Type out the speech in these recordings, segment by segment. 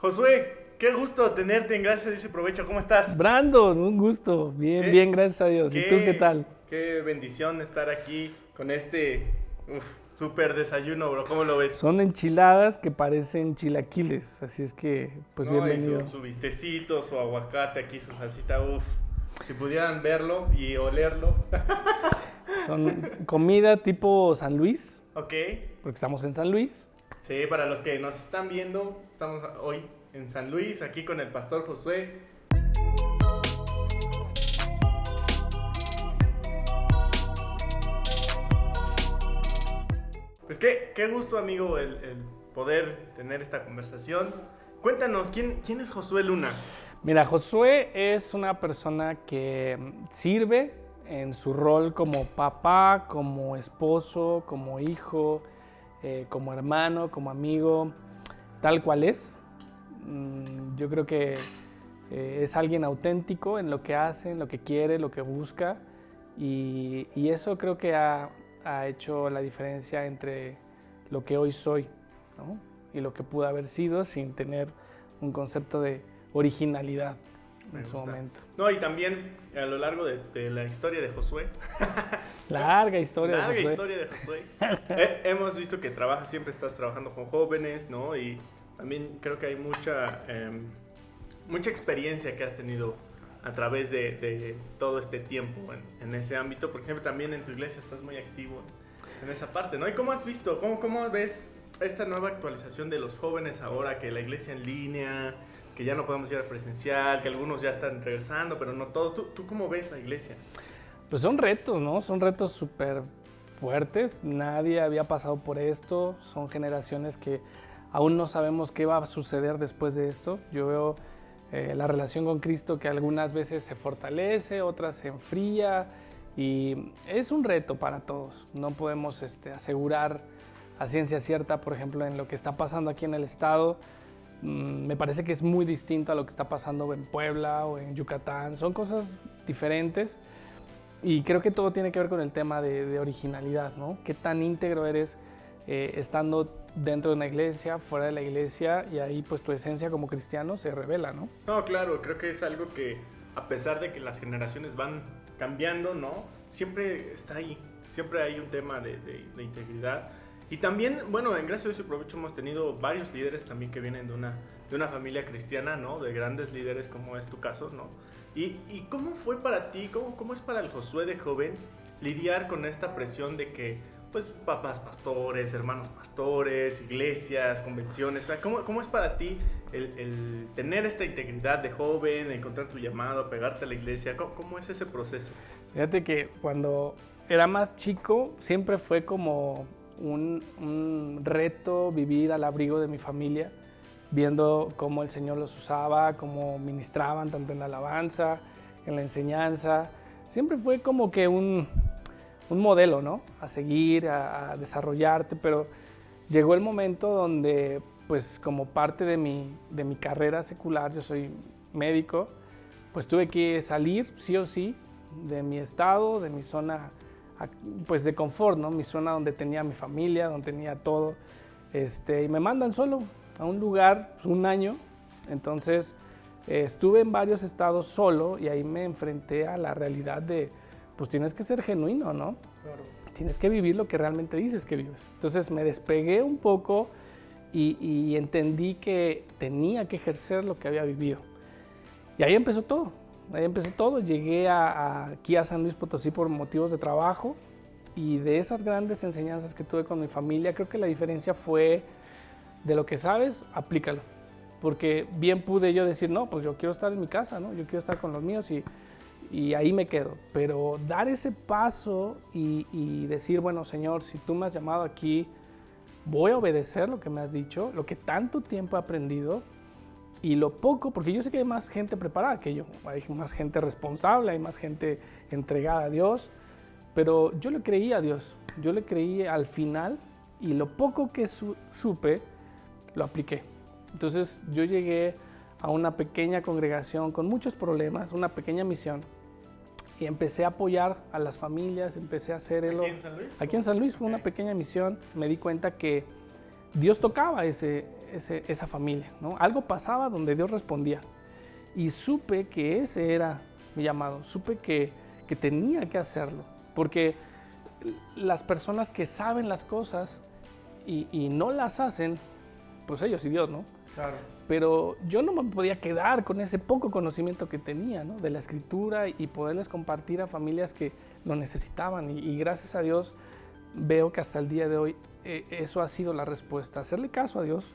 Josué, qué gusto tenerte en Gracias a Dios y Provecho. ¿Cómo estás? Brandon, un gusto. Bien, bien, gracias a Dios. ¿Y tú qué tal? Qué bendición estar aquí con este súper desayuno, bro. ¿Cómo lo ves? Son enchiladas que parecen chilaquiles, así es que, pues No, y bienvenido. su vistecito, su aguacate aquí, su salsita, Si pudieran verlo y olerlo. Son comida tipo San Luis, Ok. porque estamos en San Luis. Sí, para los que nos están viendo, estamos hoy en San Luis, aquí con el pastor Josué. Pues qué gusto, amigo, el poder tener esta conversación. Cuéntanos, ¿quién es Josué Luna? Mira, Josué es una persona que sirve en su rol como papá, como esposo, como hijo, como hermano, como amigo, tal cual es. Yo creo que es alguien auténtico en lo que hace, en lo que quiere, lo que busca, y eso creo que ha hecho la diferencia entre lo que hoy soy, ¿no? Y lo que pude haber sido sin tener un concepto de originalidad en su momento. No, y también a lo largo de la historia de Josué. Larga historia Larga de Josué. historia de Josué. Hemos visto que siempre estás trabajando con jóvenes, ¿no? Y también creo que hay mucha experiencia que has tenido a través de todo este tiempo en ese ámbito, porque siempre también en tu iglesia estás muy activo en esa parte, ¿no? ¿Y cómo has visto, cómo ves esta nueva actualización de los jóvenes ahora, que la iglesia en línea, que ya no podemos ir a presencial, que algunos ya están regresando, pero no todos? ¿Tú cómo ves la iglesia? Pues son retos, ¿no? Son retos súper fuertes. Nadie había pasado por esto. Son generaciones que aún no sabemos qué va a suceder después de esto. Yo veo la relación con Cristo que algunas veces se fortalece, otras se enfría, y es un reto para todos. No podemos asegurar a ciencia cierta, por ejemplo, en lo que está pasando aquí en el estado. Me parece que es muy distinto a lo que está pasando en Puebla o en Yucatán. Son cosas diferentes, y creo que todo tiene que ver con el tema de originalidad, ¿no? Qué tan íntegro eres estando dentro de una iglesia, fuera de la iglesia, y ahí pues tu esencia como cristiano se revela, ¿no? No, claro, creo que es algo que, a pesar de que las generaciones van cambiando, ¿no? Siempre está ahí, siempre hay un tema de integridad. Y también, bueno, en Gracias a Dios y Provecho hemos tenido varios líderes también que vienen de una familia cristiana, ¿no? De grandes líderes, como es tu caso, ¿no? ¿Y cómo fue para ti, cómo es para el Josué de joven lidiar con esta presión de que, pues, papás pastores, hermanos pastores, iglesias, convenciones? O sea, ¿cómo es para ti el tener esta integridad de joven, encontrar tu llamado, pegarte a la iglesia? ¿Cómo es ese proceso? Fíjate que cuando era más chico siempre fue como un reto vivir al abrigo de mi familia, viendo cómo el Señor los usaba, cómo ministraban tanto en la alabanza, en la enseñanza. Siempre fue como que un modelo, ¿no? A seguir, a desarrollarte, pero llegó el momento donde, pues como parte de mi carrera secular, yo soy médico, pues tuve que salir sí o sí de mi estado, de mi zona pues de confort, ¿no? Mi zona donde tenía mi familia, donde tenía todo, y me mandan solo a un lugar, pues, un año. Entonces estuve en varios estados solo, y ahí me enfrenté a la realidad de, pues tienes que ser genuino, ¿no? Claro. Tienes que vivir lo que realmente dices que vives. Entonces me despegué un poco y entendí que tenía que ejercer lo que había vivido. Y ahí empezó todo. Llegué aquí a San Luis Potosí por motivos de trabajo, y de esas grandes enseñanzas que tuve con mi familia, creo que la diferencia fue de lo que sabes, aplícalo. Porque bien pude yo decir, no, pues yo quiero estar en mi casa, ¿no? Yo quiero estar con los míos y ahí me quedo. Pero dar ese paso y decir, bueno, Señor, si tú me has llamado aquí, voy a obedecer lo que me has dicho, lo que tanto tiempo he aprendido. Y lo poco, porque yo sé que hay más gente preparada que yo, hay más gente responsable, hay más gente entregada a Dios, pero yo le creí a Dios, yo le creí al final, y lo poco que supe, lo apliqué. Entonces yo llegué a una pequeña congregación con muchos problemas, una pequeña misión, y empecé a apoyar a las familias, empecé a hacerlo. ¿Aquí en San Luis? Aquí en San Luis fue una pequeña misión. Me di cuenta que Dios tocaba esa familia, ¿no? Algo pasaba donde Dios respondía. Y supe que ese era mi llamado, supe que tenía que hacerlo, porque las personas que saben las cosas y no las hacen, pues ellos y Dios, ¿no? Claro. Pero yo no me podía quedar con ese poco conocimiento que tenía, ¿no? De la escritura y poderles compartir a familias que lo necesitaban. Y gracias a Dios veo que hasta el día de hoy eso ha sido la respuesta. Hacerle caso a Dios,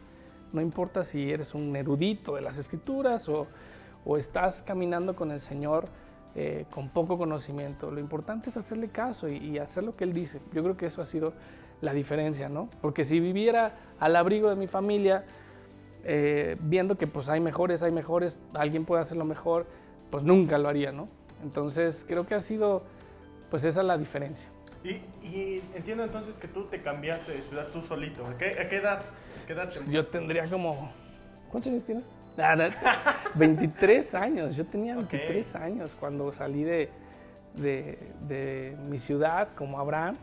no importa si eres un erudito de las escrituras o estás caminando con el Señor con poco conocimiento. Lo importante es hacerle caso y hacer lo que Él dice. Yo creo que eso ha sido la diferencia, ¿no? Porque si viviera al abrigo de mi familia, viendo que pues hay mejores, alguien puede hacerlo mejor, pues nunca lo haría, ¿no? Entonces creo que ha sido, pues esa es la diferencia. Y entiendo entonces que tú te cambiaste de ciudad tú solito. ¿A qué edad te Yo tendría como, ¿cuántos años tienes? 23 años, yo tenía 23 años cuando salí de mi ciudad como Abraham.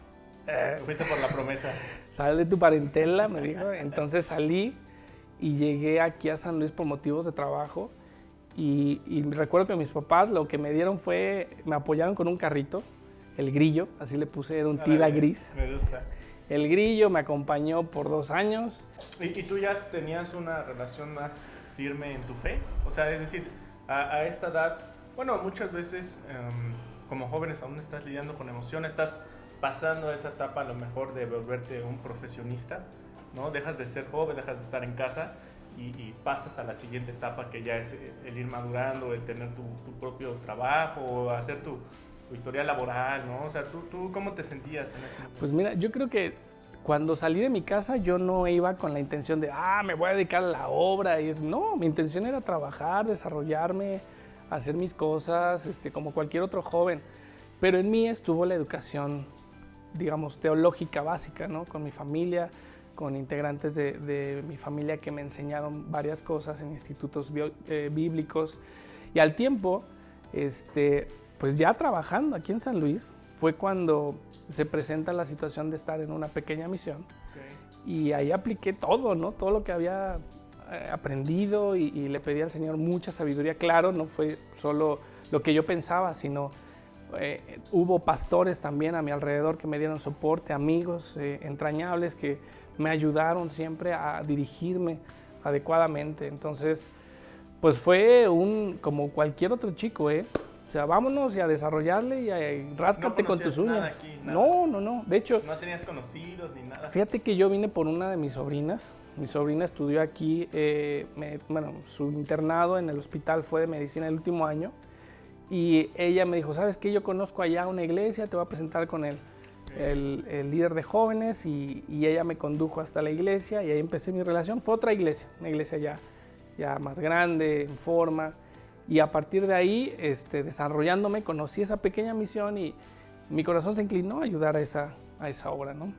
Fuiste por la promesa. Sal de tu parentela, me dijo. Entonces salí y llegué aquí a San Luis por motivos de trabajo y recuerdo que mis papás lo que me dieron fue, me apoyaron con un carrito, el Grillo, así le puse, era un Tila gris. Me gusta. El Grillo me acompañó por 2 años. ¿Y tú ya tenías una relación más firme en tu fe? O sea, es decir, a esta edad, bueno, muchas veces como jóvenes aún estás lidiando con emociones, estás pasando esa etapa a lo mejor de volverte un profesionista, ¿no? Dejas de ser joven, dejas de estar en casa y pasas a la siguiente etapa que ya es el ir madurando, el tener tu propio trabajo, hacer tu historia laboral, ¿no? O sea, ¿tú cómo te sentías en ese momento? Pues mira, yo creo que cuando salí de mi casa yo no iba con la intención de, me voy a dedicar a la obra. Y eso. No, mi intención era trabajar, desarrollarme, hacer mis cosas, como cualquier otro joven. Pero en mí estuvo la educación, digamos, teológica básica, ¿no? Con mi familia, con integrantes de mi familia que me enseñaron varias cosas en institutos bíblicos. Y al tiempo, pues ya trabajando aquí en San Luis, fue cuando se presenta la situación de estar en una pequeña misión. Okay. Y ahí apliqué todo, ¿no? Todo lo que había aprendido y le pedí al Señor mucha sabiduría. Claro, no fue solo lo que yo pensaba, sino hubo pastores también a mi alrededor que me dieron soporte, amigos entrañables que me ayudaron siempre a dirigirme adecuadamente. Entonces, pues fue como cualquier otro chico, O sea, vámonos y a desarrollarle y ráscate con tus uñas. Nada aquí, nada. No. De hecho, no tenías conocidos ni nada. Fíjate que yo vine por una de mis sobrinas. Mi sobrina estudió aquí, su internado en el hospital fue de medicina el último año. Y ella me dijo, ¿sabes qué? Yo conozco allá una iglesia, te voy a presentar con el líder de jóvenes. Y ella me condujo hasta la iglesia y ahí empecé mi relación. Fue otra iglesia, una iglesia ya más grande, en forma. Y a partir de ahí, desarrollándome, conocí esa pequeña misión y mi corazón se inclinó a ayudar a esa obra, ¿no?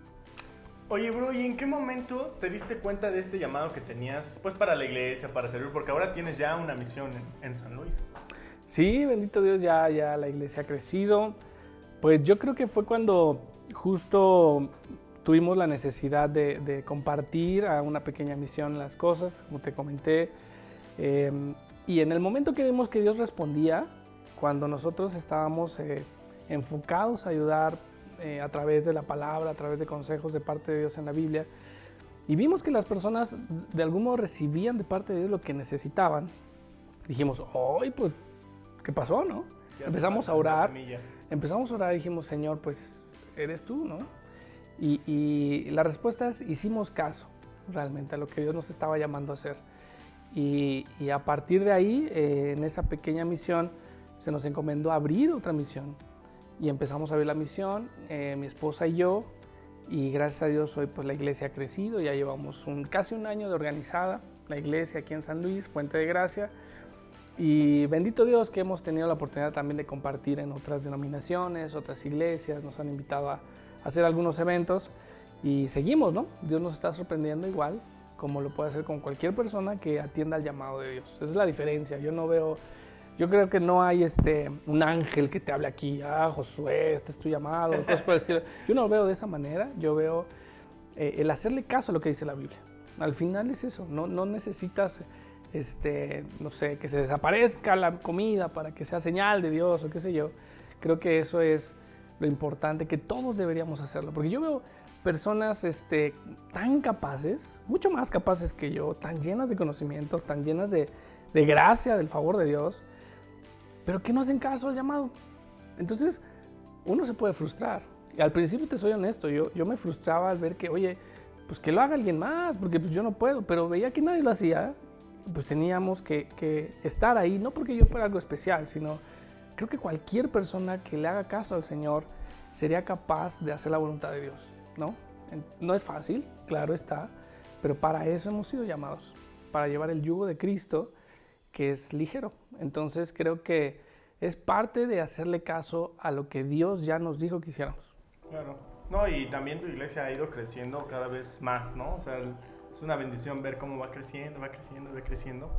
Oye, bro, ¿y en qué momento te diste cuenta de este llamado que tenías, pues, para la iglesia, para servir? Porque ahora tienes ya una misión en San Luis. Sí, bendito Dios, ya la iglesia ha crecido. Pues yo creo que fue cuando justo tuvimos la necesidad de compartir a una pequeña misión las cosas, como te comenté. Y en el momento que vimos que Dios respondía, cuando nosotros estábamos enfocados a ayudar a través de la palabra, a través de consejos de parte de Dios en la Biblia, y vimos que las personas de algún modo recibían de parte de Dios lo que necesitaban, dijimos, ¡ay, pues, qué pasó, no? Empezamos a orar y dijimos, Señor, pues, eres tú, ¿no? Y la respuesta es, hicimos caso realmente a lo que Dios nos estaba llamando a hacer. Y a partir de ahí, en esa pequeña misión, se nos encomendó abrir otra misión. Y empezamos a abrir la misión, mi esposa y yo, y gracias a Dios hoy pues la iglesia ha crecido, ya llevamos casi un año de organizada, la iglesia aquí en San Luis, Fuente de Gracia, y bendito Dios que hemos tenido la oportunidad también de compartir en otras denominaciones, otras iglesias, nos han invitado a hacer algunos eventos, y seguimos, ¿no? Dios nos está sorprendiendo igual, como lo puede hacer con cualquier persona que atienda al llamado de Dios. Esa es la diferencia. Yo creo que no hay un ángel que te hable aquí, Josué, este es tu llamado, cosas por el estilo. Yo no lo veo de esa manera. Yo veo el hacerle caso a lo que dice la Biblia. Al final es eso, no necesitas, no sé, que se desaparezca la comida para que sea señal de Dios o qué sé yo. Creo que eso es lo importante, que todos deberíamos hacerlo. Porque yo veo personas tan capaces, mucho más capaces que yo, tan llenas de conocimiento, tan llenas de gracia, del favor de Dios, pero que no hacen caso al llamado. Entonces, uno se puede frustrar. Y al principio, te soy honesto, yo me frustraba al ver que, oye, pues que lo haga alguien más, porque pues yo no puedo, pero veía que nadie lo hacía, pues teníamos que estar ahí, no porque yo fuera algo especial, sino creo que cualquier persona que le haga caso al Señor sería capaz de hacer la voluntad de Dios, ¿no? No es fácil, claro está, pero para eso hemos sido llamados, para llevar el yugo de Cristo, que es ligero. Entonces creo que es parte de hacerle caso a lo que Dios ya nos dijo que hiciéramos. Claro. No, y también tu iglesia ha ido creciendo cada vez más, ¿no? O sea, es una bendición ver cómo va creciendo, va creciendo, va creciendo.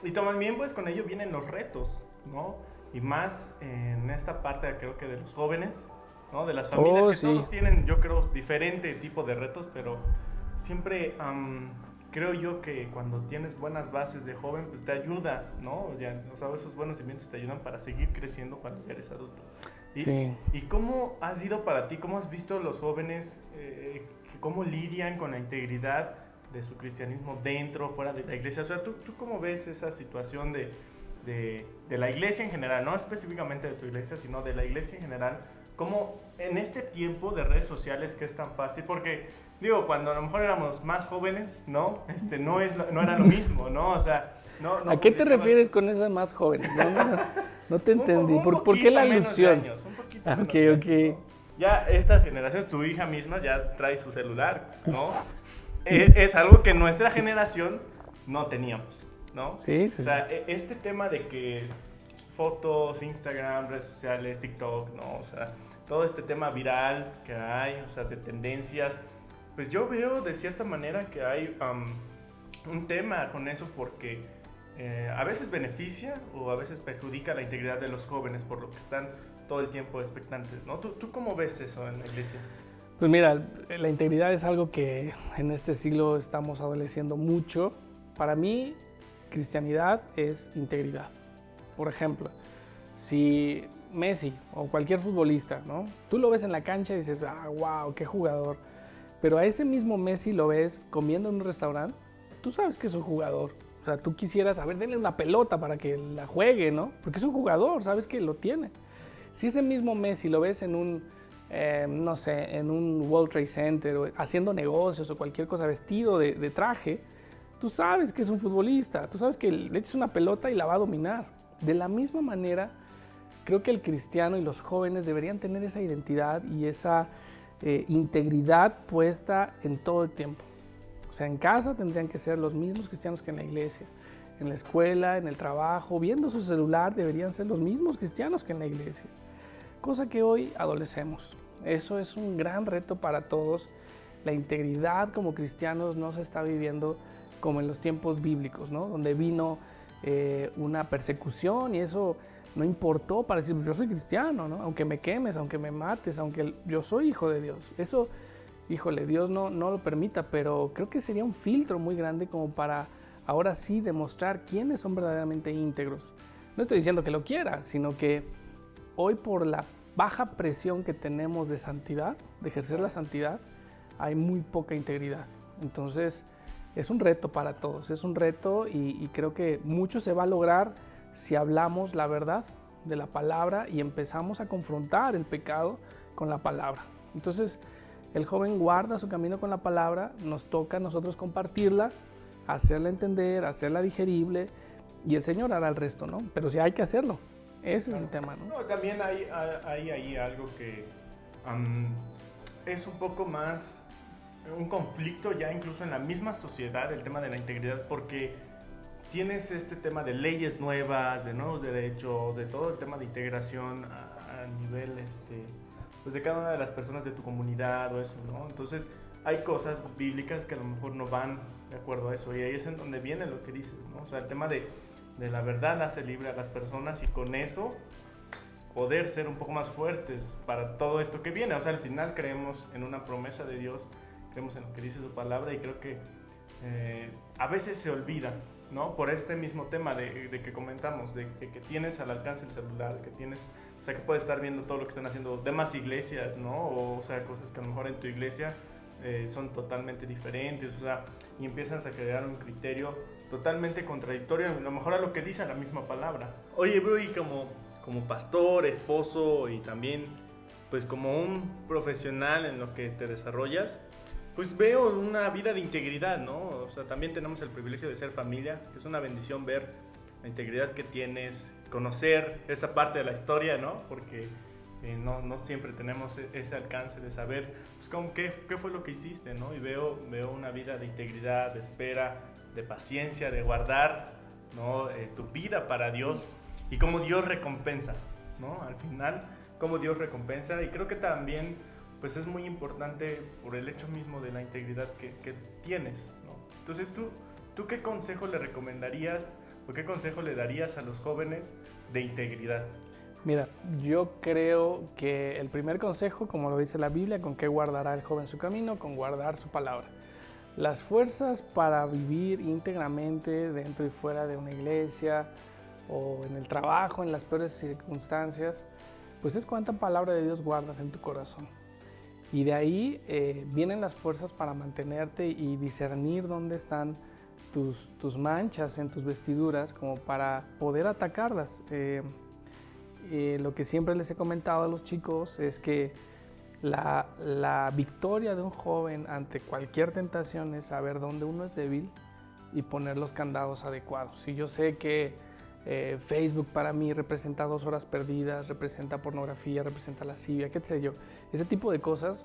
Y también, pues, con ello vienen los retos, ¿no? Y más en esta parte, creo que de los jóvenes, ¿no? De las familias, que sí. todos tienen, yo creo, diferente tipo de retos, pero siempre creo yo que cuando tienes buenas bases de joven, pues te ayuda, ¿no? Ya, o sea, esos buenos cimientos te ayudan para seguir creciendo cuando ya eres adulto. ¿Y cómo ha sido para ti? ¿Cómo has visto los jóvenes, cómo lidian con la integridad de su cristianismo dentro o fuera de la iglesia? O sea, ¿tú cómo ves esa situación de la iglesia en general? No específicamente de tu iglesia, sino de la iglesia en general. ¿Cómo en este tiempo de redes sociales que es tan fácil? Porque, digo, cuando a lo mejor éramos más jóvenes, ¿no? No era lo mismo, ¿no? O sea... No, ¿A qué te refieres con eso de más jóvenes? No te entendí. ¿Por qué la alusión? Un poquito menos de años, Ok. ¿no? Ya estas generaciones, tu hija misma ya trae su celular, ¿no? Es algo que nuestra generación no teníamos, ¿no? Sí. O sea, este tema de que fotos, Instagram, redes sociales, TikTok, ¿no? O sea, todo este tema viral que hay, o sea, de tendencias, pues yo veo de cierta manera que hay un tema con eso porque... a veces beneficia o a veces perjudica la integridad de los jóvenes por lo que están todo el tiempo expectantes, ¿no? ¿Tú cómo ves eso en la iglesia? Pues mira, la integridad es algo que en este siglo estamos adoleciendo mucho. Para mí, cristianidad es integridad. Por ejemplo, si Messi o cualquier futbolista, ¿no? Tú lo ves en la cancha y dices, wow, qué jugador. Pero a ese mismo Messi lo ves comiendo en un restaurante, tú sabes que es un jugador. O sea, tú quisieras, denle una pelota para que la juegue, ¿no? Porque es un jugador, sabes que lo tiene. Si ese mismo Messi lo ves en un, no sé, en un World Trade Center, o haciendo negocios o cualquier cosa, vestido de traje, tú sabes que es un futbolista, tú sabes que le echas una pelota y la va a dominar. De la misma manera, creo que el cristiano y los jóvenes deberían tener esa identidad y esa integridad puesta en todo el tiempo. O sea, en casa tendrían que ser los mismos cristianos que en la iglesia. En la escuela, en el trabajo, viendo su celular, deberían ser los mismos cristianos que en la iglesia. Cosa que hoy adolecemos. Eso es un gran reto para todos. La integridad como cristianos no se está viviendo como en los tiempos bíblicos, ¿no? Donde vino una persecución y eso no importó para decir, yo soy cristiano, ¿no? Aunque me quemes, aunque me mates, aunque yo soy hijo de Dios. Eso... Híjole, Dios no lo permita, pero creo que sería un filtro muy grande como para ahora sí demostrar quiénes son verdaderamente íntegros. No estoy diciendo que lo quiera, sino que hoy por la baja presión que tenemos de santidad, de ejercer la santidad, hay muy poca integridad. Entonces, es un reto para todos, es un reto y creo que mucho se va a lograr si hablamos la verdad de la palabra y empezamos a confrontar el pecado con la palabra. Entonces, el joven guarda su camino con la palabra, nos toca a nosotros compartirla, hacerla entender, hacerla digerible y el Señor hará el resto, ¿no? Pero sí hay que hacerlo, ese es el tema, ¿no? No, también hay ahí algo que es un poco más un conflicto ya incluso en la misma sociedad, el tema de la integridad, porque tienes este tema de leyes nuevas, de nuevos derechos, de todo el tema de integración a nivel pues de cada una de las personas de tu comunidad o eso, ¿no? Entonces hay cosas bíblicas que a lo mejor no van de acuerdo a eso y ahí es en donde viene lo que dices, ¿no? O sea, el tema de la verdad hace libre a las personas y con eso pues, poder ser un poco más fuertes para todo esto que viene. O sea, al final creemos en una promesa de Dios creemos en lo que dice su palabra y creo que a veces se olvida, ¿no? Por este mismo tema de que comentamos, de que tienes al alcance el celular, que tienes, o sea, que puedes estar viendo todo lo que están haciendo demás iglesias, ¿no? O sea, cosas que a lo mejor en tu iglesia son totalmente diferentes, o sea, y empiezas a crear un criterio totalmente contradictorio, a lo mejor a lo que dice la misma palabra. Oye, bro, y como pastor, esposo y también, pues como un profesional en lo que te desarrollas, pues veo una vida de integridad, ¿no? O sea, también tenemos el privilegio de ser familia, es una bendición ver la integridad que tienes, conocer esta parte de la historia, ¿no? Porque no siempre tenemos ese alcance de saber, pues, qué fue lo que hiciste, ¿no? Y veo una vida de integridad, de espera, de paciencia, de guardar, ¿no? Tu vida para Dios y cómo Dios recompensa, ¿no? Al final, cómo Dios recompensa, y creo que también pues es muy importante por el hecho mismo de la integridad que tienes, ¿no? Entonces, ¿tú qué consejo le recomendarías o qué consejo le darías a los jóvenes de integridad? Mira, yo creo que el primer consejo, como lo dice la Biblia, ¿con qué guardará el joven su camino? Con guardar su palabra. Las fuerzas para vivir íntegramente dentro y fuera de una iglesia o en el trabajo, en las peores circunstancias, pues es cuánta palabra de Dios guardas en tu corazón. Y de ahí vienen las fuerzas para mantenerte y discernir dónde están tus manchas en tus vestiduras como para poder atacarlas. Lo que siempre les he comentado a los chicos es que la victoria de un joven ante cualquier tentación es saber dónde uno es débil y poner los candados adecuados. Si yo sé que Facebook para mí representa 2 horas perdidas, representa pornografía, representa lascivia, qué sé yo, ese tipo de cosas,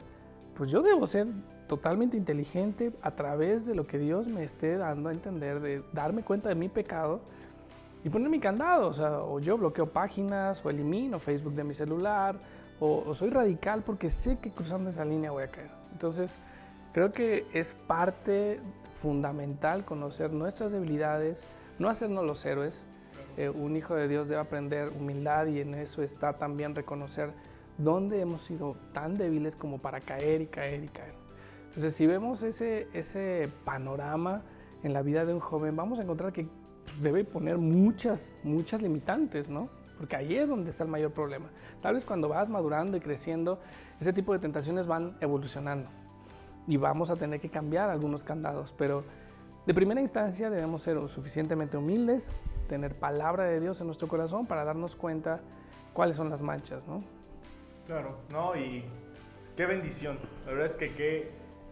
pues yo debo ser totalmente inteligente a través de lo que Dios me esté dando a entender, de darme cuenta de mi pecado y poner mi candado. O sea, o yo bloqueo páginas, o elimino Facebook de mi celular, o soy radical porque sé que cruzando esa línea voy a caer. Entonces, creo que es parte fundamental conocer nuestras debilidades, no hacernos los héroes. Un hijo de Dios debe aprender humildad, y en eso está también reconocer dónde hemos sido tan débiles como para caer y caer y caer. Entonces, si vemos ese panorama en la vida de un joven, vamos a encontrar que pues, debe poner muchas limitantes, ¿no? Porque ahí es donde está el mayor problema. Tal vez cuando vas madurando y creciendo, ese tipo de tentaciones van evolucionando y vamos a tener que cambiar algunos candados, pero de primera instancia debemos ser suficientemente humildes, tener palabra de Dios en nuestro corazón para darnos cuenta cuáles son las manchas, ¿no? Claro, no, y qué bendición. La verdad es que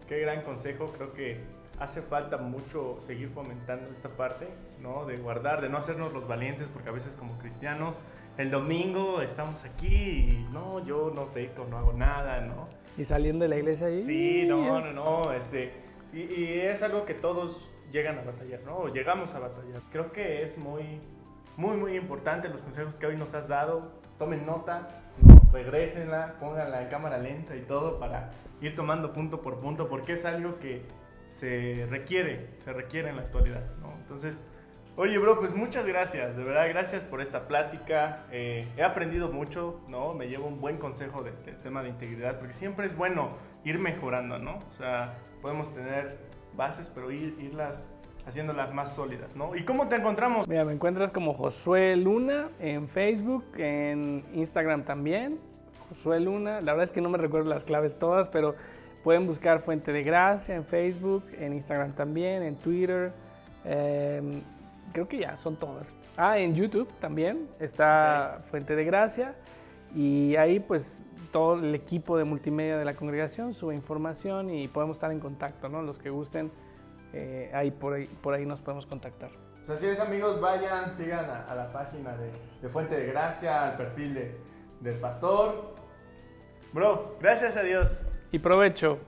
qué gran consejo. Creo que hace falta mucho seguir fomentando esta parte, ¿no? De guardar, de no hacernos los valientes, porque a veces como cristianos el domingo estamos aquí y no, yo no peco, no hago nada, ¿no? Y saliendo de la iglesia ahí. Sí, no, y es algo que todos llegan a batallar, ¿no? O llegamos a batallar. Creo que es muy importante los consejos que hoy nos has dado. Tomen nota, ¿no? Regrésenla, pónganla en cámara lenta y todo para ir tomando punto por punto, porque es algo que se requiere en la actualidad, ¿no? Entonces, oye, bro, pues muchas gracias, de verdad, gracias por esta plática. He aprendido mucho, ¿no? Me llevo un buen consejo del tema de integridad, porque siempre es bueno ir mejorando, ¿no? O sea, podemos tener bases, pero irlas haciéndolas más sólidas, ¿no? ¿Y cómo te encontramos? Mira, me encuentras como Josué Luna en Facebook, en Instagram también, Josué Luna. La verdad es que no me recuerdo las claves todas, pero pueden buscar Fuente de Gracia en Facebook, en Instagram también, en Twitter. Creo que ya son todas. En YouTube también está Fuente de Gracia, y ahí pues todo el equipo de multimedia de la congregación sube información y podemos estar en contacto, ¿no? Los que gusten, por ahí nos podemos contactar. Pues así es, amigos, vayan, sigan a la página de Fuente de Gracia, al perfil del pastor. Bro, gracias a Dios. Y provecho.